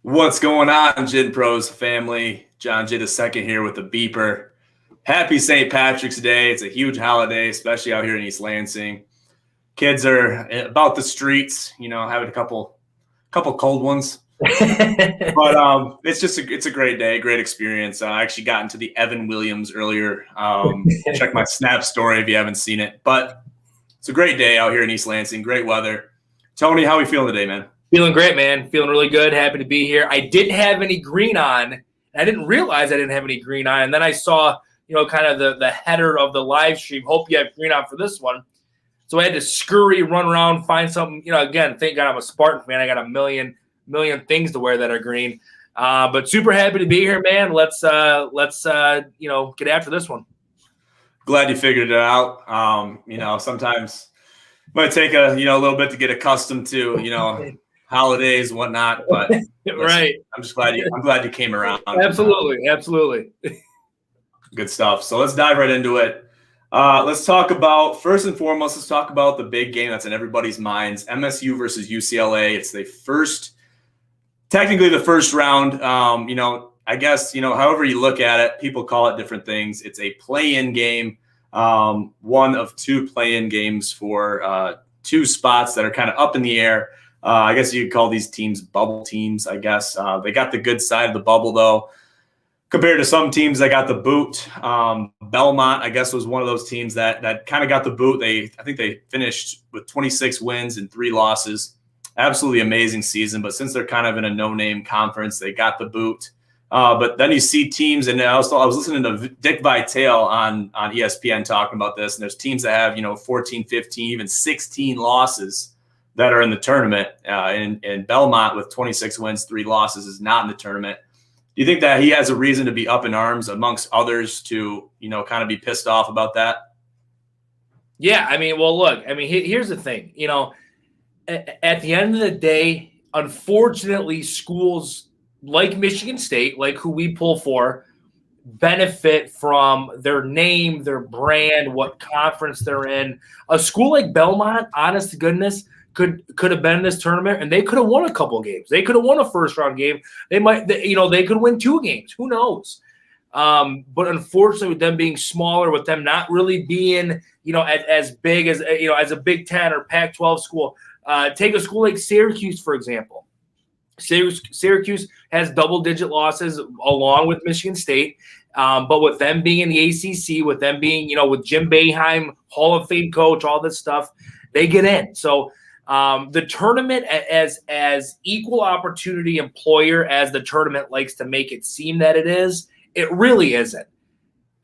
What's going on, Jid Pros family? John Jid II here with the beeper. Happy St. Patrick's Day. It's a huge holiday, especially out here in East Lansing. Kids are about the streets, having a couple cold ones. But it's a great day, great experience. I actually got into the Evan Williams earlier. Check my Snap story if you haven't seen it. But it's a great day out here in East Lansing. Great weather. Tony, how are we feeling today, man? Feeling great, man. Feeling really good. Happy to be here. I didn't have any green on. I didn't realize I didn't have any green on. And then I saw, kind of the header of the live stream. Hope you have green on for this one. So I had to scurry, run around, find something. Again, thank God I'm a Spartan fan. I got a million things to wear that are green. But super happy to be here, man. Let's get after this one. Glad you figured it out. Sometimes it might take a little bit to get accustomed to, holidays and whatnot, but right. I'm glad you came around. Absolutely. Good stuff. So let's dive right into it. First and foremost, let's talk about the big game that's in everybody's minds, MSU versus UCLA. It's technically the first round. I guess, however you look at it, people call it different things. It's a play-in game, one of two play-in games for two spots that are kind of up in the air. I guess you could call these teams bubble teams, I guess. They got the good side of the bubble, though, compared to some teams that got the boot. Belmont, I guess, was one of those teams that kind of got the boot. I think they finished with 26 wins and 3 losses. Absolutely amazing season, but since they're kind of in a no-name conference, they got the boot. But then you see teams, and I was listening to Dick Vitale on ESPN talking about this, and there's teams that have, 14, 15, even 16 losses that are in the tournament. And Belmont with 26 wins, 3 losses is not in the tournament. Do you think that he has a reason to be up in arms amongst others to, kind of be pissed off about that? Yeah, here's the thing. At the end of the day, unfortunately, schools like Michigan State, like who we pull for, benefit from their name, their brand, what conference they're in. A school like Belmont, honest to goodness, could have been in this tournament, and they could have won a couple games. They could have won a first-round game. They could win 2 games. Who knows? But unfortunately, with them being smaller, with them not really being, as big as, as a Big Ten or Pac-12 school, take a school like Syracuse, for example. Syracuse has double-digit losses along with Michigan State. But with them being in the ACC, with them being, with Jim Boeheim, Hall of Fame coach, all this stuff, they get in. So the tournament as equal opportunity employer as the tournament likes to make it seem that it is, it really isn't.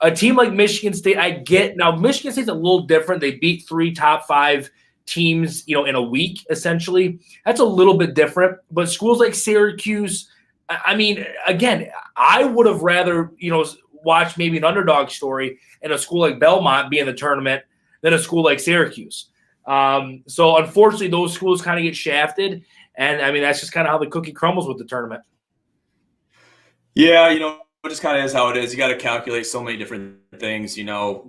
A team like Michigan State, I get. Now, Michigan State's a little different. They beat 3 top 5 teams, in a week, essentially. That's a little bit different. But schools like Syracuse, again, I would have rather, watch maybe an underdog story and a school like Belmont be in the tournament than a school like Syracuse. So unfortunately, those schools kind of get shafted. And that's just kind of how the cookie crumbles with the tournament. Yeah, it just kind of is how it is. You got to calculate so many different things,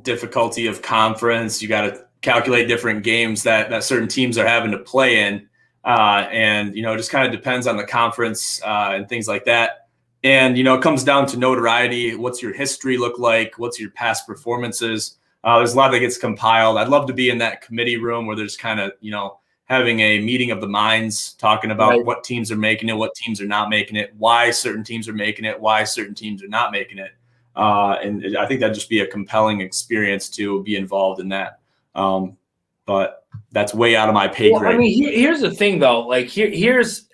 difficulty of conference. You got to calculate different games that certain teams are having to play in. And, it just kind of depends on the conference and things like that. And, it comes down to notoriety. What's your history look like? What's your past performances? There's a lot that gets compiled. I'd love to be in that committee room where there's kind of, having a meeting of the minds, talking about right. What teams are making it, what teams are not making it, why certain teams are making it, why certain teams are not making it. And I think that'd just be a compelling experience to be involved in that. But that's way out of my pay grade. Here's the thing, though. Here's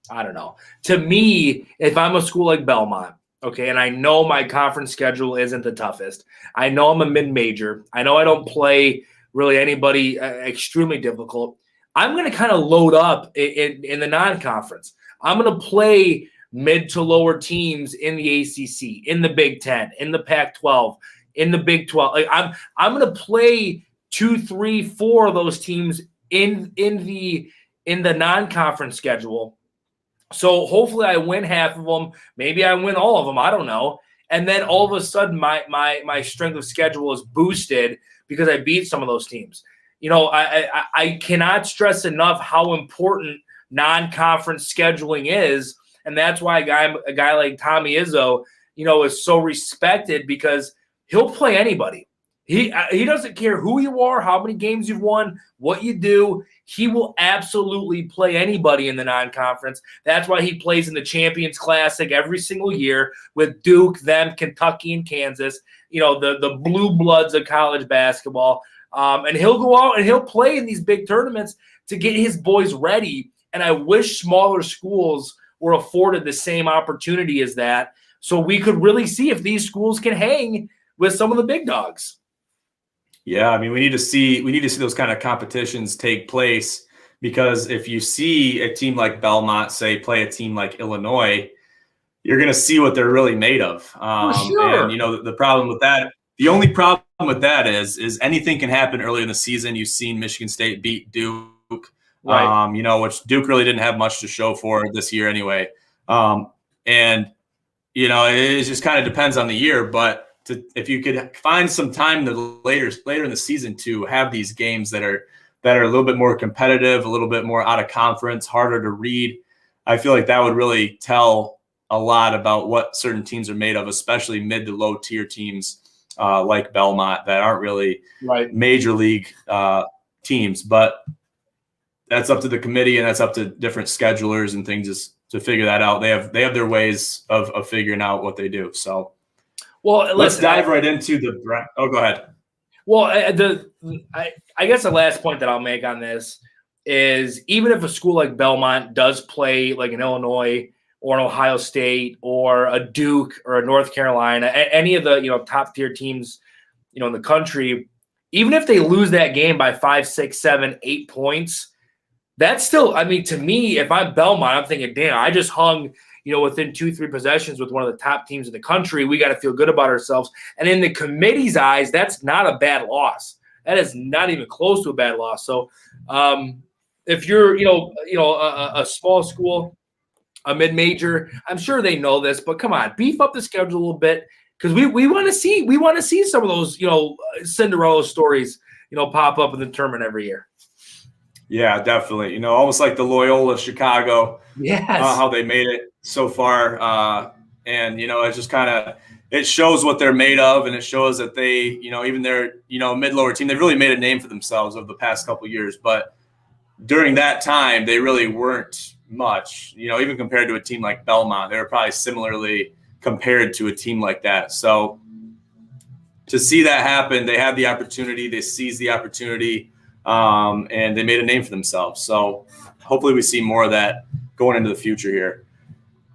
I don't know. To me, if I'm a school like Belmont, okay, and I know my conference schedule isn't the toughest. I know I'm a mid-major. I know I don't play really anybody extremely difficult. I'm going to kind of load up in the non-conference. I'm going to play mid to lower teams in the ACC, in the Big Ten, in the Pac-12, in the Big 12. I'm going to play 2, 3, 4 of those teams in the non-conference schedule. So hopefully I win half of them. Maybe I win all of them. I don't know. And then all of a sudden my strength of schedule is boosted because I beat some of those teams. I cannot stress enough how important non-conference scheduling is And that's why a guy like Tommy Izzo, is so respected, because he'll play anybody. He doesn't care who you are, how many games you've won, what you do. He will absolutely play anybody in the non-conference. That's why he plays in the Champions Classic every single year with Duke, them, Kentucky, and Kansas, the blue bloods of college basketball. And he'll go out and he'll play in these big tournaments to get his boys ready. And I wish smaller schools were afforded the same opportunity as that, so we could really see if these schools can hang with some of the big dogs. Yeah, I mean, we need to see those kind of competitions take place, because if you see a team like Belmont, say, play a team like Illinois, you're going to see what they're really made of. Sure. And the problem with that, the only problem with that is anything can happen early in the season. You've seen Michigan State beat Duke, right? Which Duke really didn't have much to show for this year anyway. And it just kind of depends on the year, but if you could find some time later in the season to have these games that are a little bit more competitive, a little bit more out of conference, harder to read, I feel like that would really tell a lot about what certain teams are made of, especially mid to low tier teams like Belmont that aren't really major league teams. But that's up to the committee, and that's up to different schedulers and things to figure that out. They have their ways of figuring out what they do. So. Well, let's dive right into the. Oh, go ahead. Well, I guess the last point that I'll make on this is, even if a school like Belmont does play like an Illinois or an Ohio State or a Duke or a North Carolina, any of the top tier teams in the country, even if they lose that game by 5, 6, 7, 8 points, that's still, I mean, to me, if I'm Belmont, I'm thinking, damn, I just hung within 2-3 possessions with one of the top teams in the country. We got to feel good about ourselves. And in the committee's eyes, that's not a bad loss. That is not even close to a bad loss. So if you're, a small school, a mid-major, I'm sure they know this, but come on, beef up the schedule a little bit, because we want to see some of those, Cinderella stories, pop up in the tournament every year. Yeah, definitely. Almost like the Loyola Chicago, yes, how they made it so far. And, it's just it shows what they're made of, and it shows that they, even their, mid-lower team, they've really made a name for themselves over the past couple of years. But during that time, they really weren't much, even compared to a team like Belmont. They were probably similarly compared to a team like that. So to see that happen, they had the opportunity, they seized the opportunity. And they made a name for themselves. So hopefully we see more of that going into the future here.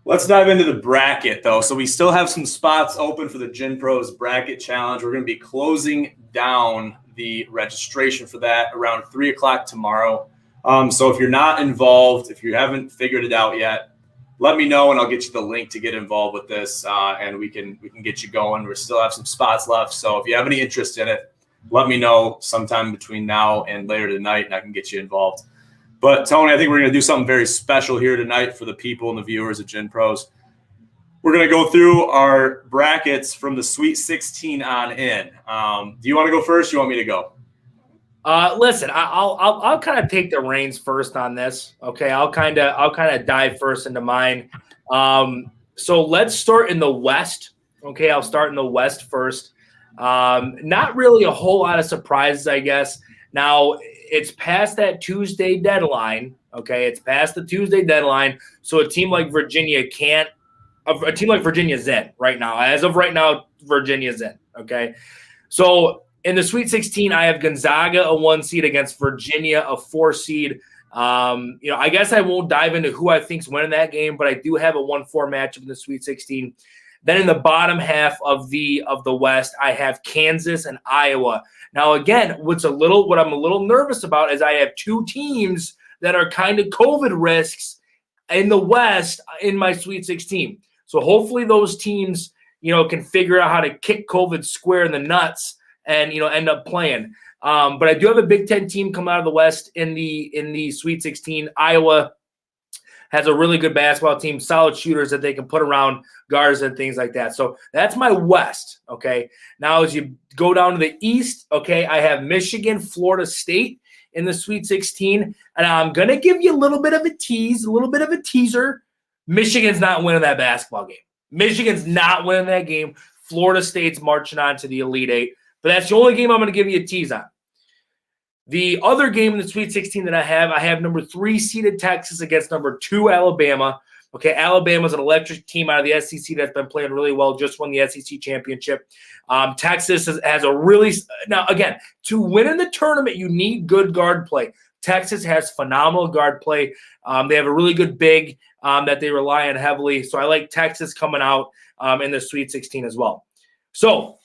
Let's dive into the bracket, though. So we still have some spots open for the Gin Pros Bracket Challenge. We're going to be closing down the registration for that around 3 o'clock tomorrow. So if you're not involved, if you haven't figured it out yet, let me know, and I'll get you the link to get involved with this, and we can get you going. We still have some spots left. So if you have any interest in it, let me know sometime between now and later tonight, and I can get you involved. But, Tony, I think we're going to do something very special here tonight for the people and the viewers of Gin Pros. We're going to go through our brackets from the Sweet 16 on in. Do you want to go first? Or you want me to go? Listen, I'll kind of take the reins first on this. Okay, I'll kind of dive first into mine. So let's start in the West. Okay, I'll start in the West first. Not really a whole lot of surprises, I guess. Now, it's past that Tuesday deadline. Okay, it's past the Tuesday deadline. So a team like Virginia's in right now. As of right now, Virginia's in. Okay, so in the Sweet 16, I have Gonzaga, a 1 seed, against Virginia, a 4 seed. I guess I won't dive into who I think's winning that game, but I do have a 1-4 matchup in the Sweet 16. Then in the bottom half of the West, I have Kansas and Iowa. Now, again, what I'm a little nervous about is I have 2 teams that are kind of COVID risks in the West in my Sweet 16. So hopefully those teams, can figure out how to kick COVID square in the nuts and, end up playing. But I do have a Big Ten team come out of the West in the Sweet 16. Iowa has a really good basketball team, solid shooters that they can put around guards and things like that. So that's my West, okay? Now, as you go down to the East, okay, I have Michigan, Florida State in the Sweet 16. And I'm going to give you a little bit of a teaser. Michigan's not winning that basketball game. Michigan's not winning that game. Florida State's marching on to the Elite Eight. But that's the only game I'm going to give you a tease on. The other game in the Sweet 16 that I have number 3 seeded Texas against number 2 Alabama. Okay, Alabama's an electric team out of the SEC that's been playing really well, just won the SEC championship. Texas has a really – now, again, to win in the tournament, you need good guard play. Texas has phenomenal guard play. They have a really good big that they rely on heavily. So I like Texas coming out in the Sweet 16 as well. So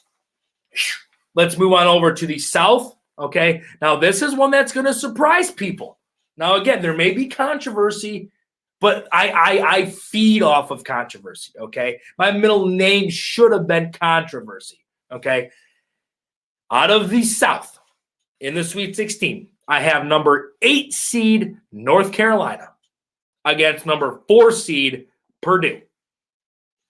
let's move on over to the South. Okay, now this is one that's going to surprise people. Now, again, there may be controversy, but I feed off of controversy, okay? My middle name should have been Controversy, okay? Out of the South, in the Sweet 16, I have number 8 seed North Carolina against number 4 seed Purdue.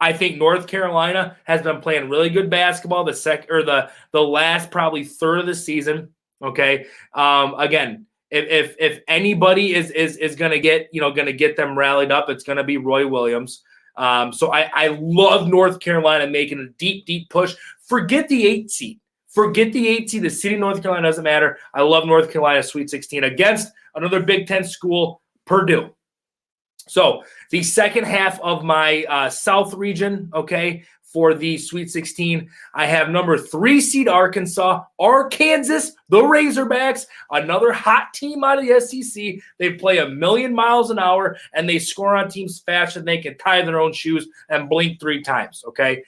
I think North Carolina has been playing really good basketball the last probably third of the season, okay? Again, if anybody is going to get them rallied up, it's going to be Roy Williams. So I love North Carolina making a deep push. Forget the 8 seed. The city of North Carolina doesn't matter. I love North Carolina Sweet 16 against another Big Ten school, Purdue. So the second half of my South region, okay, for the Sweet 16, I have number 3 seed Arkansas, the Razorbacks, another hot team out of the SEC. They play a million miles an hour, and they score on teams faster than they can tie their own shoes and blink 3 times, okay?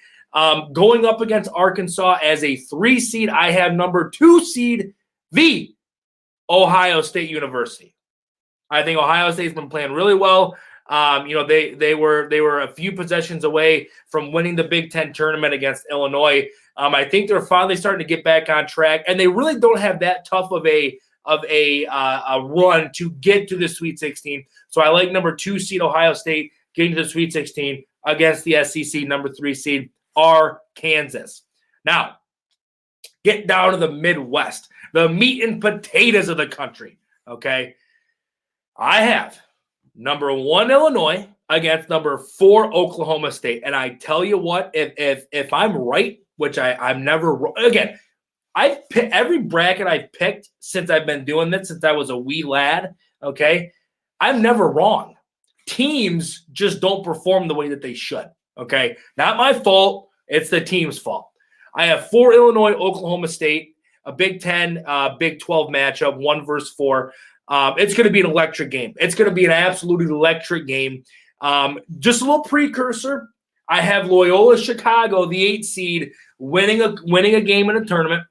Going up against Arkansas as a 3 seed, I have number 2 seed, the Ohio State University. I think Ohio State's been playing really well. They were a few possessions away from winning the Big Ten tournament against Illinois. I think they're finally starting to get back on track, and they really don't have that tough of a run to get to the Sweet 16. So I like number 2 seed Ohio State getting to the Sweet 16 against the SEC number 3 seed Arkansas. Now, get down to the Midwest, the meat and potatoes of the country. Okay, I have number 1 Illinois against number 4 Oklahoma State. And I tell you what, if I'm right, which I'm never – again, I've picked every bracket I've picked since I've been doing this, since I was a wee lad, okay? I'm never wrong. Teams just don't perform the way that they should, okay? Not my fault. It's the team's fault. I have 4 Illinois, Oklahoma State, a Big 10, Big 12 matchup, 1 versus 4. It's going to be an electric game. It's going to be an absolutely electric game. Just a little precursor. I have Loyola Chicago, the 8 seed, winning a game in a tournament.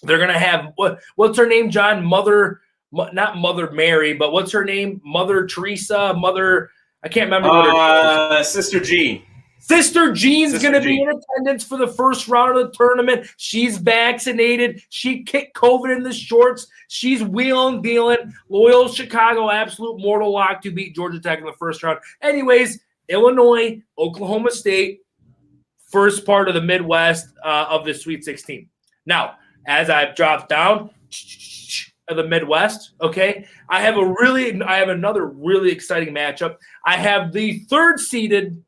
They're going to have what's her name, John? Not Mother Mary, but what's her name? Mother Teresa. I can't remember what her name is. Sister Jean. Sister Jean's going to be in attendance for the first round of the tournament. She's vaccinated. She kicked COVID in the shorts. She's wheeling, dealing. Loyola Chicago, absolute mortal lock to beat Georgia Tech in the first round. Anyways, Illinois, Oklahoma State, first part of the Midwest of the Sweet 16. Now, as I've dropped down of the Midwest, okay, I have another really exciting matchup. I have the 3rd seeded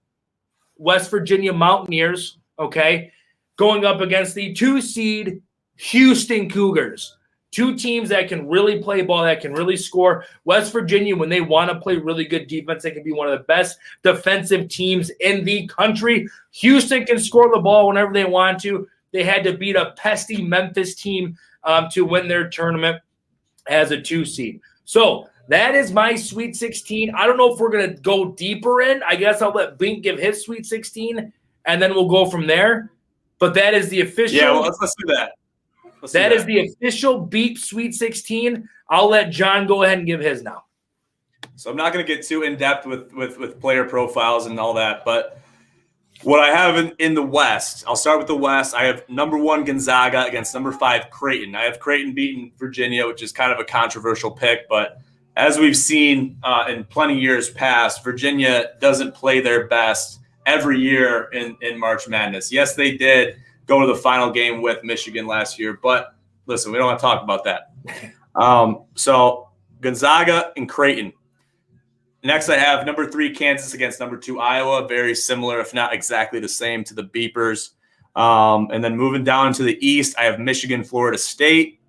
West Virginia Mountaineers, okay, going up against the 2 seed Houston Cougars. 2 teams that can really play ball, that can really score. West Virginia, when they want to play really good defense, they can be one of the best defensive teams in the country. Houston can score the ball whenever they want to. They had to beat a pesky Memphis team to win their tournament as a 2 seed. So that is my Sweet 16. I don't know if we're going to go deeper in. I guess I'll let Bink give his Sweet 16, and then we'll go from there. But that is the official. Yeah, well, let's do that. That is the official Beep Sweet 16. I'll let John go ahead and give his now. So I'm not going to get too in-depth with player profiles and all that, but what I have in the West, I'll start with the West. I have number 1 Gonzaga against number 5 Creighton. I have Creighton beating Virginia, which is kind of a controversial pick, but as we've seen in plenty years past, Virginia doesn't play their best every year in March Madness. Yes, they did go to the final game with Michigan last year, but listen, we don't want to talk about that. So Gonzaga and Creighton. Next, I have number 3 Kansas against number 2 Iowa. Very similar, if not exactly the same, to the Beepers. And then moving down to the East, I have Michigan, Florida State.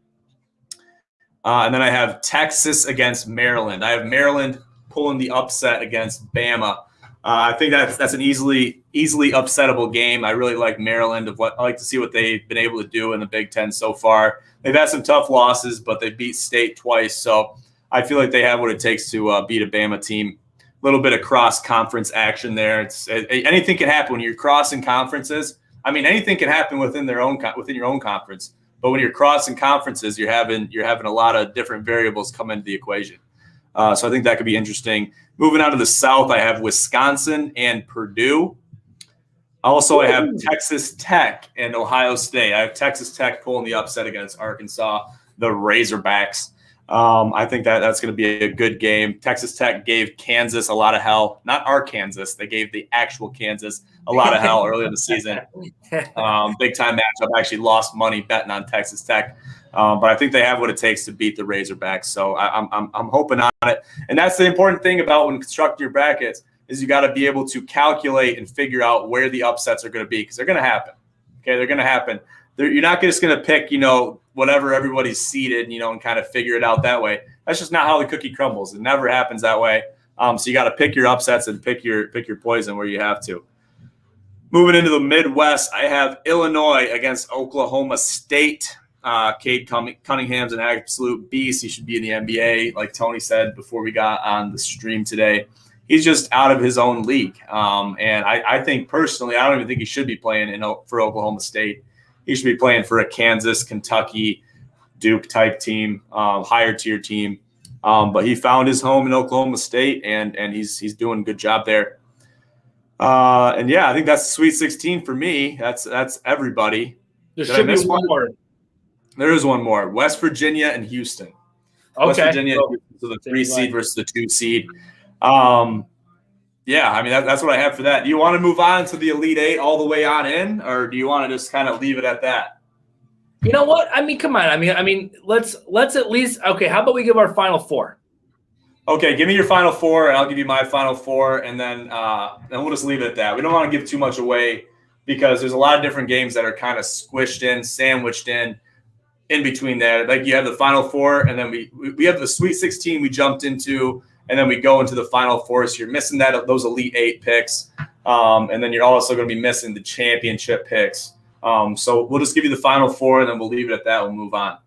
And then I have Texas against Maryland. I have Maryland pulling the upset against Bama. I think that's an easily upsettable game. I really like Maryland. I like to see what they've been able to do in the Big Ten so far. They've had some tough losses, but they beat State twice, so I feel like they have what it takes to beat a Bama team. A little bit of cross-conference action there. Anything can happen when you're crossing conferences. I mean, anything can happen within your own conference. But when you're crossing conferences, you're having a lot of different variables come into the equation. So I think that could be interesting. Moving on to the South, I have Wisconsin and Purdue. Also, I have Texas Tech and Ohio State. I have Texas Tech pulling the upset against Arkansas, the Razorbacks. I think that's going to be a good game. Texas Tech gave Kansas a lot of hell. Not our Kansas. They gave the actual Kansas a lot of hell early in the season. Big time matchup. I actually lost money betting on Texas Tech. But I think they have what it takes to beat the Razorbacks. So I'm hoping on it. And that's the important thing about when constructing your brackets is you got to be able to calculate and figure out where the upsets are going to be, because they're going to happen. Okay, they're going to happen. You're not just going to pick, whatever everybody's seated, and kind of figure it out that way. That's just not how the cookie crumbles. It never happens that way. So you got to pick your upsets and pick your poison where you have to. Moving into the Midwest, I have Illinois against Oklahoma State. Cade Cunningham's an absolute beast. He should be in the NBA, like Tony said before we got on the stream today. He's just out of his own league. And I think personally, I don't even think he should be playing for Oklahoma State. He should be playing for a Kansas, Kentucky, Duke type team, higher tier team. But he found his home in Oklahoma State, and he's doing a good job there. And yeah, I think that's the Sweet 16 for me. That's everybody. There should be one more. There is one more. West Virginia and Houston. Okay. West Virginia, so the 3 seed versus the 2 seed. Yeah, I mean, that's what I have for that. Do you want to move on to the Elite Eight all the way on in, or do you want to just kind of leave it at that? You know what? I mean, come on. I mean, let's at least – okay, how about we give our Final Four? Okay, give me your Final Four, and I'll give you my Final Four, and then we'll just leave it at that. We don't want to give too much away because there's a lot of different games that are kind of squished in, sandwiched in between there. Like you have the Final Four, and then we have the Sweet 16 we jumped into, and then we go into the Final Four. So you're missing those Elite Eight picks, and then you're also going to be missing the championship picks. So we'll just give you the Final Four, and then we'll leave it at that. We'll move on.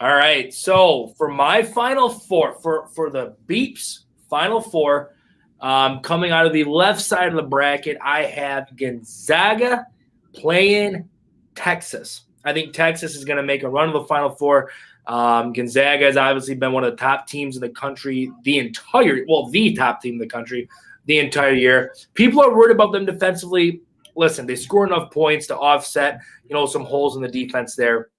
All right. So for my Final Four, for the Beeps Final Four, coming out of the left side of the bracket, I have Gonzaga playing Texas. I think Texas is going to make a run of the Final Four. Gonzaga has obviously been one of the top teams in the country the top team in the country the entire year. People are worried about them defensively. Listen, they score enough points to offset, some holes in the defense there.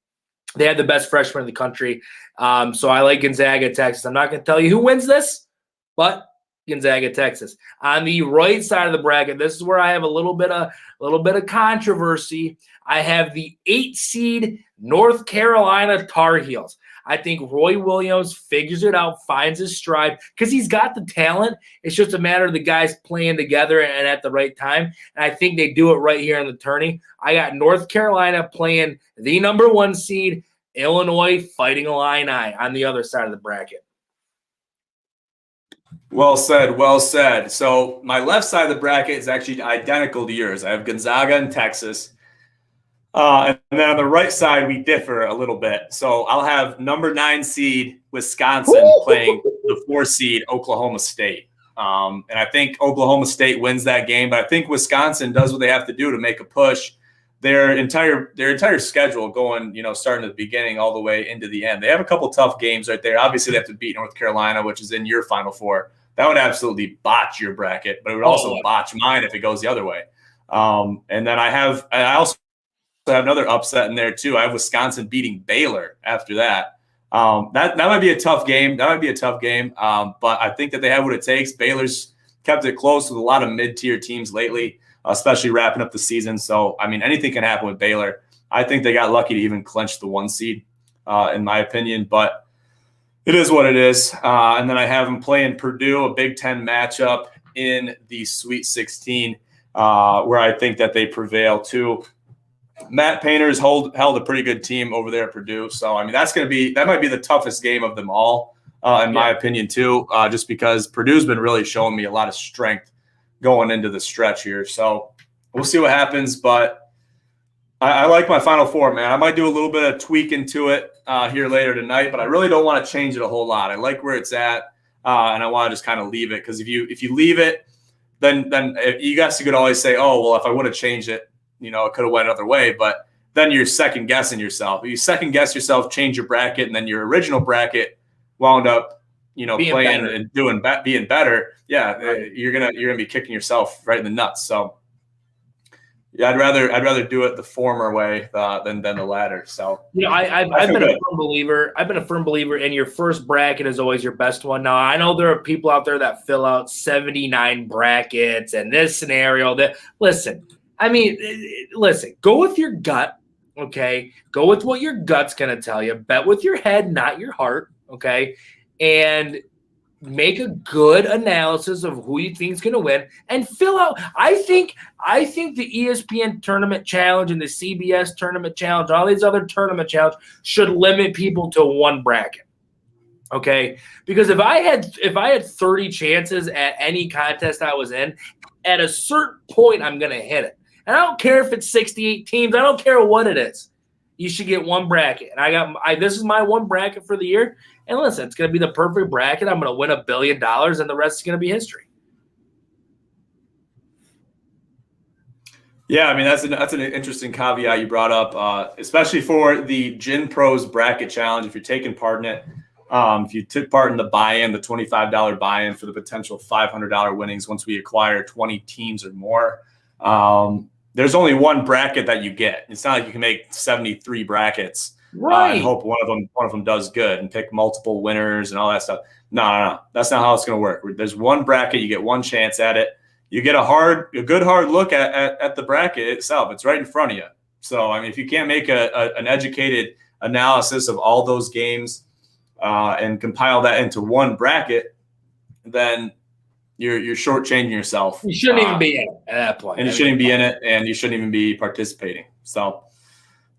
They had the best freshman in the country. So I like Gonzaga, Texas. I'm not going to tell you who wins this, but Gonzaga, Texas. On the right side of the bracket, this is where I have a little bit of controversy. I have the 8 seed North Carolina Tar Heels. I think Roy Williams figures it out, finds his stride, because he's got the talent. It's just a matter of the guys playing together and at the right time. And I think they do it right here in the tourney. I got North Carolina playing the number 1 seed, Illinois fighting Illini on the other side of the bracket. Well said, well said. So my left side of the bracket is actually identical to yours. I have Gonzaga and Texas. And then on the right side, we differ a little bit. So I'll have number 9 seed Wisconsin playing the 4 seed Oklahoma State. And I think Oklahoma State wins that game, but I think Wisconsin does what they have to do to make a push. Their entire schedule going, starting at the beginning all the way into the end. They have a couple tough games right there. Obviously, they have to beat North Carolina, which is in your Final Four. That would absolutely botch your bracket, but it would also botch mine if it goes the other way. And then I also have another upset in there too. I have Wisconsin beating Baylor after that. That might be a tough game. But I think that they have what it takes. Baylor's kept it close with a lot of mid-tier teams lately, especially wrapping up the season. So, I mean, anything can happen with Baylor. I think they got lucky to even clinch the 1 seed, in my opinion. But It is what it is. And then I have them playing Purdue, a Big Ten matchup in the Sweet 16, where I think that they prevail too. Matt Painter's held a pretty good team over there at Purdue. So, I mean, that might be the toughest game of them all, in my opinion, too, just because Purdue's been really showing me a lot of strength going into the stretch here. So we'll see what happens. But I like my Final Four, man. I might do a little bit of tweaking to it here later tonight, but I really don't want to change it a whole lot. I like where it's at, and I want to just kind of leave it because if you leave it, then you guys could always say, oh, well, if I would have changed it, it could have went another way. But then you're second guessing yourself. You second guess yourself, change your bracket, and then your original bracket wound up, being playing better. And being better. Yeah, right. You're gonna be kicking yourself right in the nuts. So. Yeah, I'd rather do it the former way than the latter. So I've been a firm believer. I've been a firm believer in your first bracket is always your best one. Now I know there are people out there that fill out 79 brackets and this scenario. That listen, go with your gut. Okay, go with what your gut's gonna tell you. Bet with your head, not your heart. Okay, and make a good analysis of who you think is going to win and fill out. I think the ESPN Tournament Challenge and the CBS Tournament Challenge, all these other tournament challenges should limit people to one bracket. Okay? Because if I had 30 chances at any contest I was in, at a certain point I'm going to hit it. And I don't care if it's 68 teams. I don't care what it is. You should get one bracket. And this is my one bracket for the year. And listen, it's going to be the perfect bracket. I'm going to win $1 billion, and the rest is going to be history. Yeah, I mean, that's an interesting caveat you brought up, especially for the Gin Pros Bracket Challenge. If you're taking part in it, if you took part in the buy-in, the $25 buy-in for the potential $500 winnings once we acquire 20 teams or more, there's only one bracket that you get. It's not like you can make 73 brackets. Right. And hope one of them does good and pick multiple winners and all that stuff. No. That's not how it's going to work. There's one bracket. You get one chance at it. You get a good hard look at the bracket itself. It's right in front of you. So, I mean, if you can't make an educated analysis of all those games and compile that into one bracket, then you're shortchanging yourself. You shouldn't even be in it at that point. And you shouldn't be in it, and you shouldn't even be participating. So,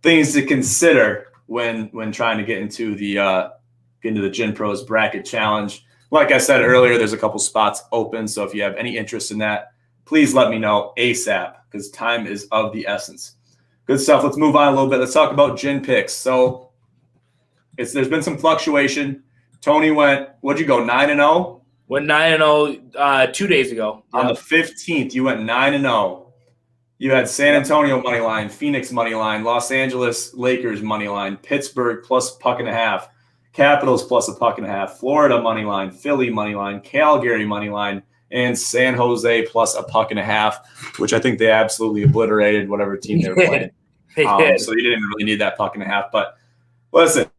things to consider when trying to get into the Gin Pros Bracket Challenge. Like I said earlier, there's a couple spots open, so if you have any interest in that, please let me know ASAP because time is of the essence. Good stuff. Let's move on a little bit. Let's talk about gin picks. So there's been some fluctuation. Tony what'd you go, 9-0? Went 9-0 2 days ago. On the 15th, you went 9-0. You had San Antonio money line, Phoenix money line, Los Angeles Lakers money line, Pittsburgh plus $1.50, Capitals plus $1.50, Florida money line, Philly money line, Calgary money line, and San Jose plus $1.50, which I think they absolutely obliterated whatever team they were playing. So you didn't really need that $1.50. But listen,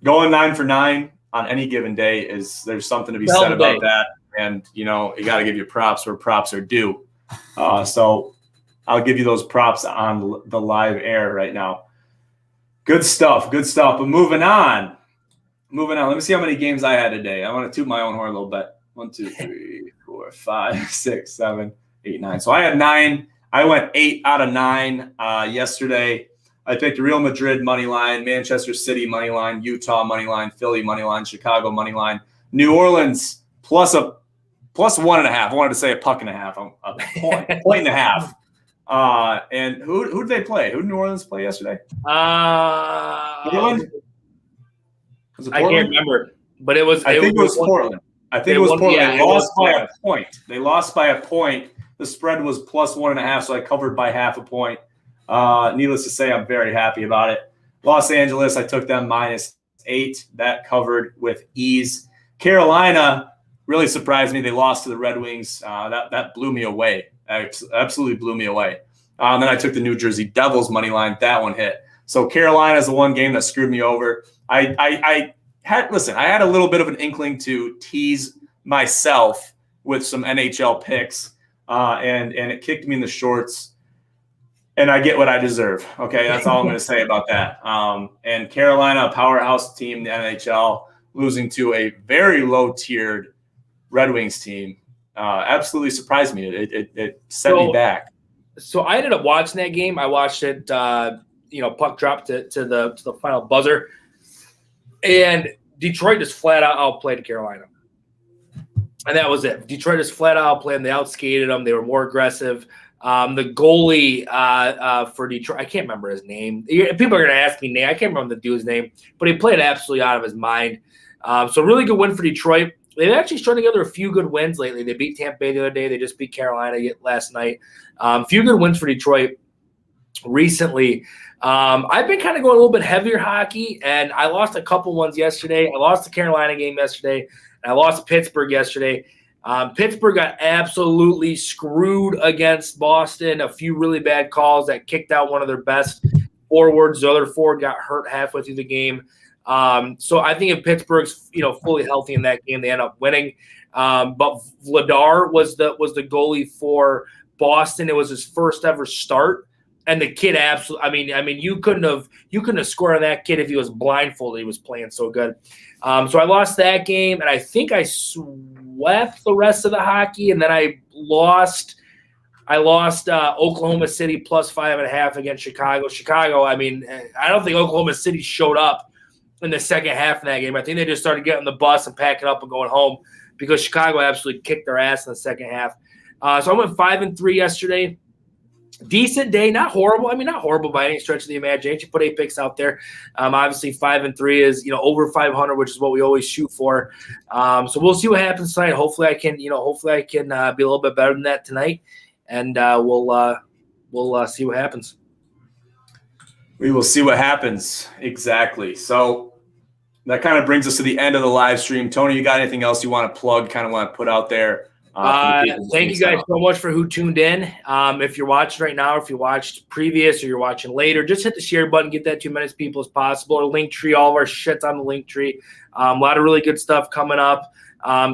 going 9 for 9 on any given day there's something to be said about that, and you got to give your props where props are due. So I'll give you those props on the live air right now. Good stuff. But moving on. Let me see how many games I had today. I want to toot my own horn a little bit. 1, 2, 3, 4, 5, 6, 7, 8, 9. So I had 9. I went 8 out of 9 yesterday. I picked Real Madrid money line, Manchester City money line, Utah money line, Philly money line, Chicago money line, New Orleans plus 1.5. I wanted to say $1.50. A point and a half. And who did they play? Who did New Orleans play yesterday? Portland? Was it Portland? I can't remember, but it was. I think it was Portland. Yeah, they lost by a point. They lost by a point. The spread was plus 1.5, so I covered by half a point. Needless to say, I'm very happy about it. Los Angeles, I took them -8. That covered with ease. Carolina really surprised me. They lost to the Red Wings. That blew me away. Absolutely blew me away. Then I took the New Jersey Devils money line. That one hit. So Carolina is the one game that screwed me over. I had a little bit of an inkling to tease myself with some NHL picks, and it kicked me in the shorts. And I get what I deserve. Okay, that's all I'm going to say about that. And Carolina, a powerhouse team in the NHL, losing to a very low-tiered Red Wings team absolutely surprised me. It set me back. So I ended up watching that game. I watched it, puck dropped to the final buzzer. And Detroit just flat out outplayed Carolina. And that was it. Detroit just flat out outplayed them. They outskated them. They were more aggressive. The goalie for Detroit, I can't remember his name. People are going to ask me name. I can't remember the dude's name, but he played absolutely out of his mind. So really good win for Detroit. They've actually strung together a few good wins lately. They beat Tampa Bay the other day. They just beat Carolina last night. A few good wins for Detroit recently. I've been kind of going a little bit heavier hockey, and I lost a couple ones yesterday. I lost the Carolina game yesterday, and I lost Pittsburgh yesterday. Pittsburgh got absolutely screwed against Boston. A few really bad calls that kicked out one of their best forwards. The other forward got hurt halfway through the game. So I think if Pittsburgh's fully healthy in that game, they end up winning. But Vladar was the goalie for Boston. It was his first ever start, and the kid absolutely. I mean, you couldn't have scored on that kid if he was blindfolded. He was playing so good. So I lost that game, and I think I swept the rest of the hockey, and then I lost Oklahoma City plus 5.5 against Chicago. Chicago. I mean, I don't think Oklahoma City showed up in the second half of that game. I think they just started getting the bus and packing up and going home because Chicago absolutely kicked their ass in the second half. So I went 5-3 yesterday. Decent day, not horrible. I mean, not horrible by any stretch of the imagination. Put 8 picks out there. Obviously, 5-3 is over 500, which is what we always shoot for. So we'll see what happens tonight. Hopefully, I can be a little bit better than that tonight, and we'll see what happens. We will see what happens. Exactly. So that kind of brings us to the end of the live stream. Tony, you got anything else you want to plug, kind of want to put out there? Thank you guys so much for who tuned in. If you're watching right now, if you watched previous or you're watching later, just hit the share button, get that to as many people as possible. Or link tree, all of our shit's on the link tree. A lot of really good stuff coming up.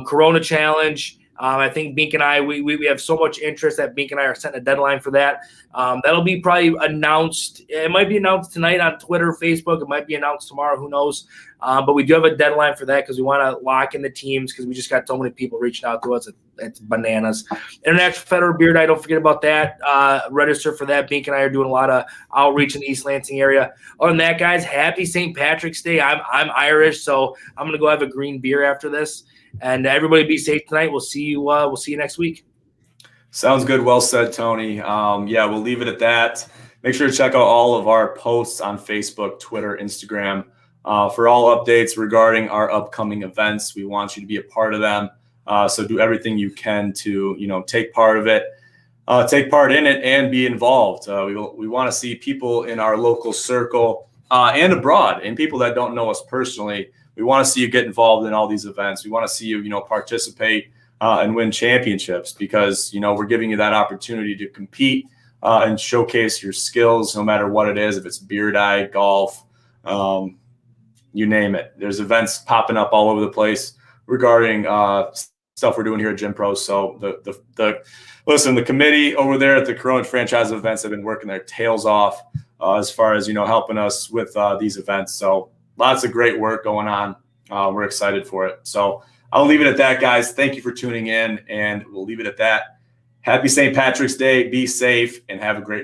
Corona Challenge. I think Bink and I, we have so much interest that Bink and I are setting a deadline for that. That'll be probably announced. It might be announced tonight on Twitter, Facebook. It might be announced tomorrow. Who knows? But we do have a deadline for that because we want to lock in the teams because we just got so many people reaching out to us. It's bananas. International Federal Beer Night. Don't forget about that. Register for that. Bink and I are doing a lot of outreach in the East Lansing area. Other than that, guys, happy St. Patrick's Day. I'm Irish, so I'm gonna go have a green beer after this. And everybody be safe tonight. We'll see you next week. Sounds good. Well said, Tony. Yeah, we'll leave it at that. Make sure to check out all of our posts on Facebook, Twitter, Instagram for all updates regarding our upcoming events. We want you to be a part of them. So do everything you can to, take part of it, take part in it and be involved. We want to see people in our local circle and abroad and people that don't know us personally. We want to see you get involved in all these events. We want to see you, participate and win championships because, we're giving you that opportunity to compete and showcase your skills no matter what it is. If it's beer dye, golf, you name it. There's events popping up all over the place regarding stuff we're doing here at Gym Pros. So the committee over there at the Corona franchise events have been working their tails off as far as, helping us with these events. So lots of great work going on. We're excited for it. So I'll leave it at that, guys. Thank you for tuning in, and we'll leave it at that. Happy St. Patrick's Day. Be safe and have a great